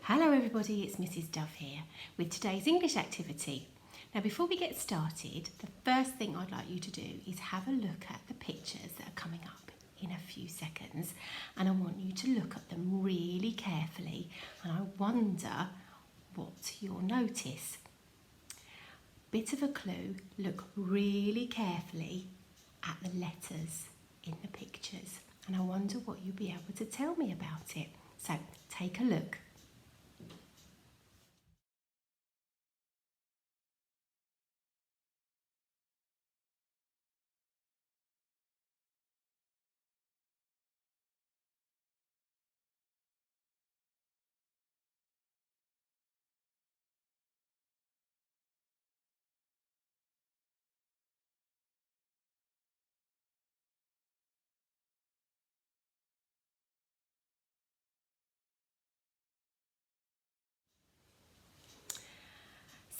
Hello everybody, it's Mrs. Dove here with today's English activity. Now before we get started, the first thing I'd like you to do is have a look at the pictures that are coming up in a few seconds, and I want you to look at them really carefully, and I wonder what you'll notice. Bit of a clue, look really carefully at the letters in the pictures, and I wonder what you'll be able to tell me about it. So take a look.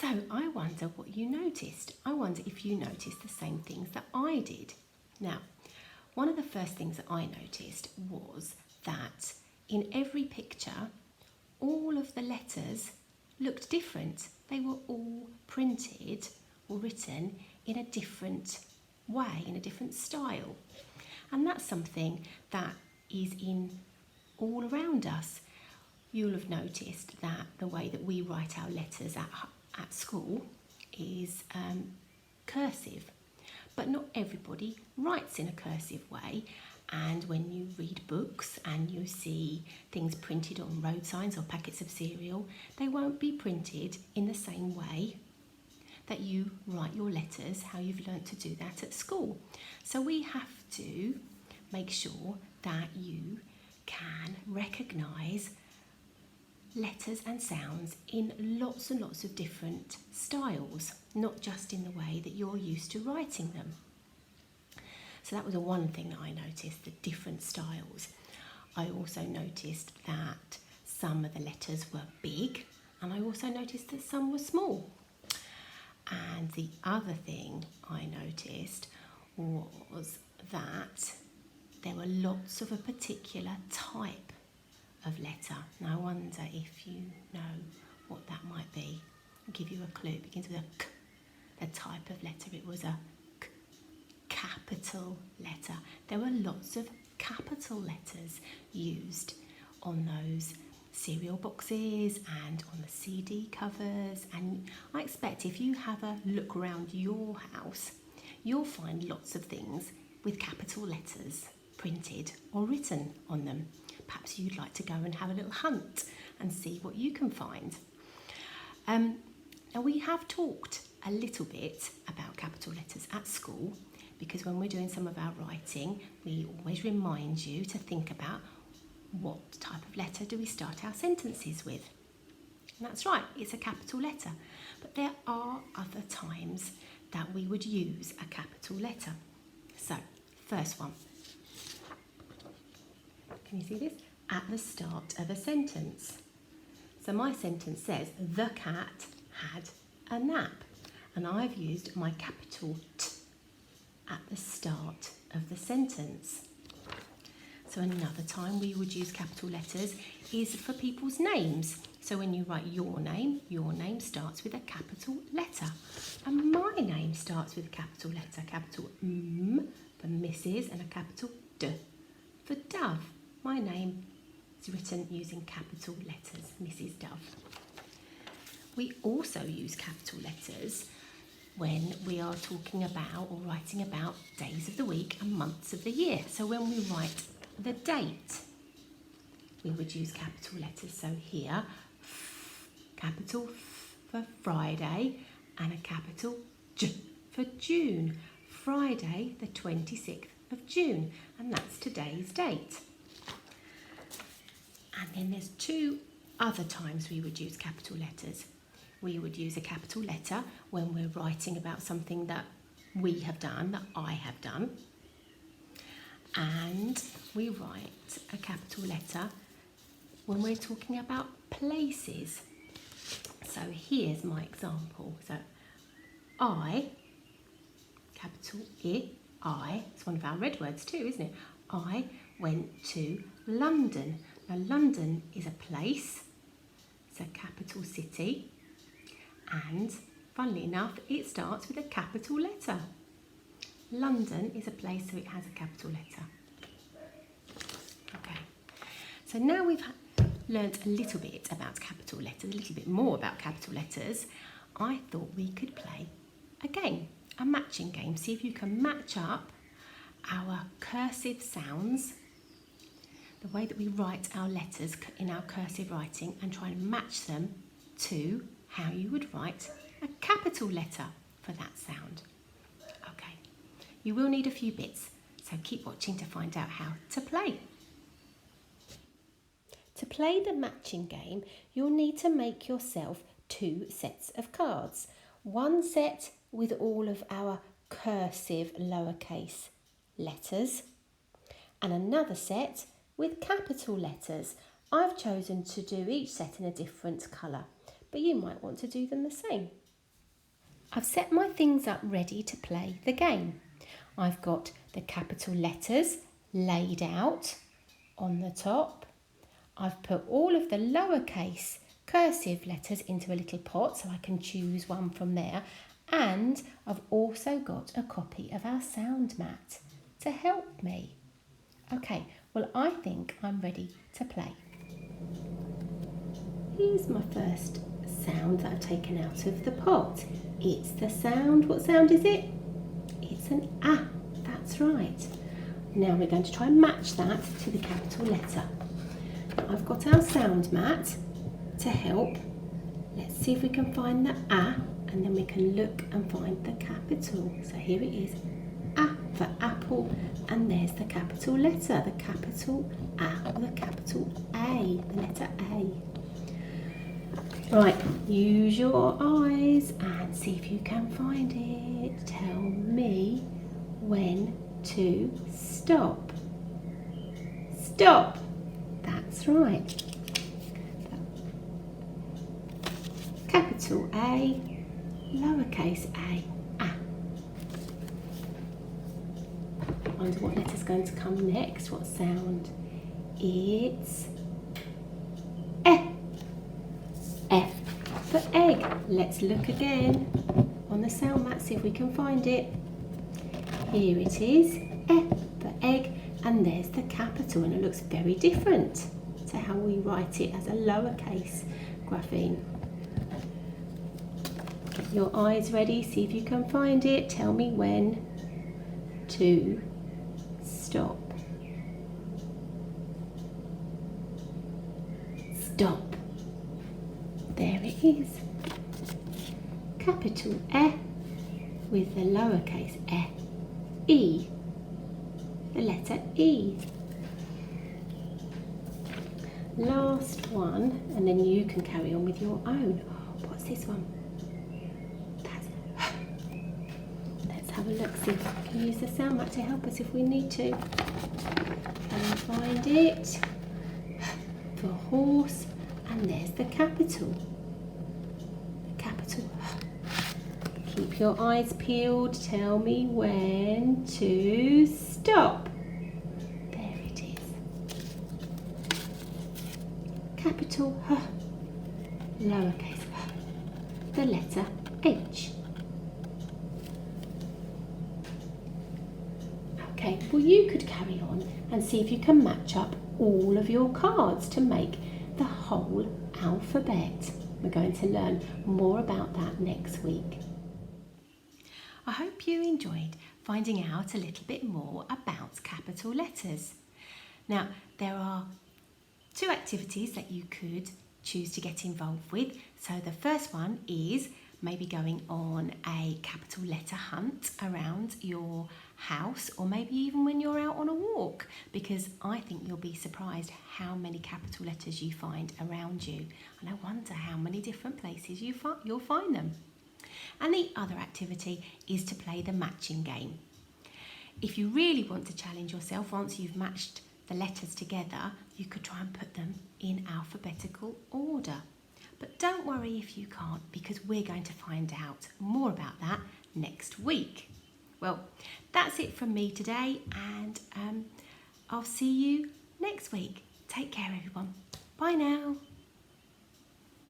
So I wonder what you noticed. I wonder if you noticed the same things that I did. Now, one of the first things that I noticed was that in every picture, all of the letters looked different. They were all printed or written in a different way, in a different style. And that's something that is in all around us. You'll have noticed that the way that we write our letters at school is cursive, but not everybody writes in a cursive way. And when you read books and you see things printed on road signs or packets of cereal, they won't be printed in the same way that you write your letters, how you've learnt to do that at school. So we have to make sure that you can recognise letters and sounds in lots and lots of different styles, not just in the way that you're used to writing them. So that was the one thing that I noticed, the different styles. I also noticed that some of the letters were big, and I also noticed that some were small. And the other thing I noticed was that there were lots of a particular type of letter. And I wonder if you know what that might be. I'll give you a clue. It begins with a K. The type of letter, it was a K, capital letter. There were lots of capital letters used on those cereal boxes and on the CD covers, and I expect if you have a look around your house, you'll find lots of things with capital letters printed or written on them. Perhaps you'd like to go and have a little hunt and see what you can find. Now we have talked a little bit about capital letters at school, because when we're doing some of our writing, we always remind you to think about what type of letter do we start our sentences with. And that's right, it's a capital letter. But there are other times that we would use a capital letter. So, first one. Can you see this? At the start of a sentence. So my sentence says, the cat had a nap. And I've used my capital T at the start of the sentence. So another time we would use capital letters is for people's names. So when you write your name starts with a capital letter. And my name starts with a capital letter, capital M for Mrs. and a capital D for Dove. My name is written using capital letters, Mrs. Dove. We also use capital letters when we are talking about or writing about days of the week and months of the year. So when we write the date, we would use capital letters. So here, capital F for Friday and a capital J for June. Friday, the 26th of June, and that's today's date. And then there's two other times we would use capital letters. We would use a capital letter when we're writing about something that we have done, that I have done. And we write a capital letter when we're talking about places. So here's my example. So I, capital I, it's one of our red words too, isn't it? I went to London. Now London is a place So capital city, and funnily enough, it starts with a capital letter. London is a place, so it has a capital letter. Okay, so now we've learnt a little bit about capital letters, a little bit more about capital letters. I thought we could play a game, a matching game. See if you can match up our cursive sounds, the way that we write our letters in our cursive writing, and try and match them to how you would write a capital letter for that sound. Okay, you will need a few bits, so keep watching to find out how to play. To play the matching game, you'll need to make yourself 2 sets of cards. One set with all of our cursive lowercase letters, and another set with capital letters. I've chosen to do each set in a different colour, but you might want to do them the same. I've set my things up ready to play the game. I've got the capital letters laid out on the top. I've put all of the lowercase cursive letters into a little pot so I can choose one from there, and I've also got a copy of our sound mat to help me. Okay, well, I think I'm ready to play. Here's my first sound that I've taken out of the pot. It's the sound, what sound is it? It's an ah, that's right. Now we're going to try and match that to the capital letter. I've got our sound mat to help. Let's see if we can find the ah, and then we can look and find the capital. So here it is, ah for apple, and there's the capital letter, the capital ah or the capital A, the letter A. Right, use your eyes and see if you can find it. Tell me when to stop. Stop. That's right. Capital A, lowercase a, ah. I wonder what letter's going to come next, what sound? It's E. F for egg. Let's look again on the sound mat, see if we can find it. Here it is, E for egg, and there's the capital, and it looks very different to how we write it as a lowercase grapheme. Get your eyes ready, see if you can find it. Tell me when to stop. Stop. There it is. Capital E with the lowercase e. E. The letter E. Last one, and then you can carry on with your own. What's this one? Let's have a look, see if we can use the sound mat to help us if we need to. Can we find it? For horse, and there's the capital. The capital. Keep your eyes peeled. Tell me when to stop. There it is. Capital H, lowercase h, the letter H. Okay, well, you could carry on and see if you can match up all of your cards to make the whole alphabet. We're going to learn more about that next week. I hope you enjoyed finding out a little bit more about capital letters. Now, there are 2 activities that you could choose to get involved with. So the first one is maybe going on a capital letter hunt around your house, or maybe even when you're out on a walk, because I think you'll be surprised how many capital letters you find around you, and I wonder how many different places you'll find them. And the other activity is to play the matching game. If you really want to challenge yourself, once you've matched the letters together, you could try and put them in alphabetical order. But don't worry if you can't, because we're going to find out more about that next week. Well, that's it from me today, and I'll see you next week. Take care, everyone. Bye now.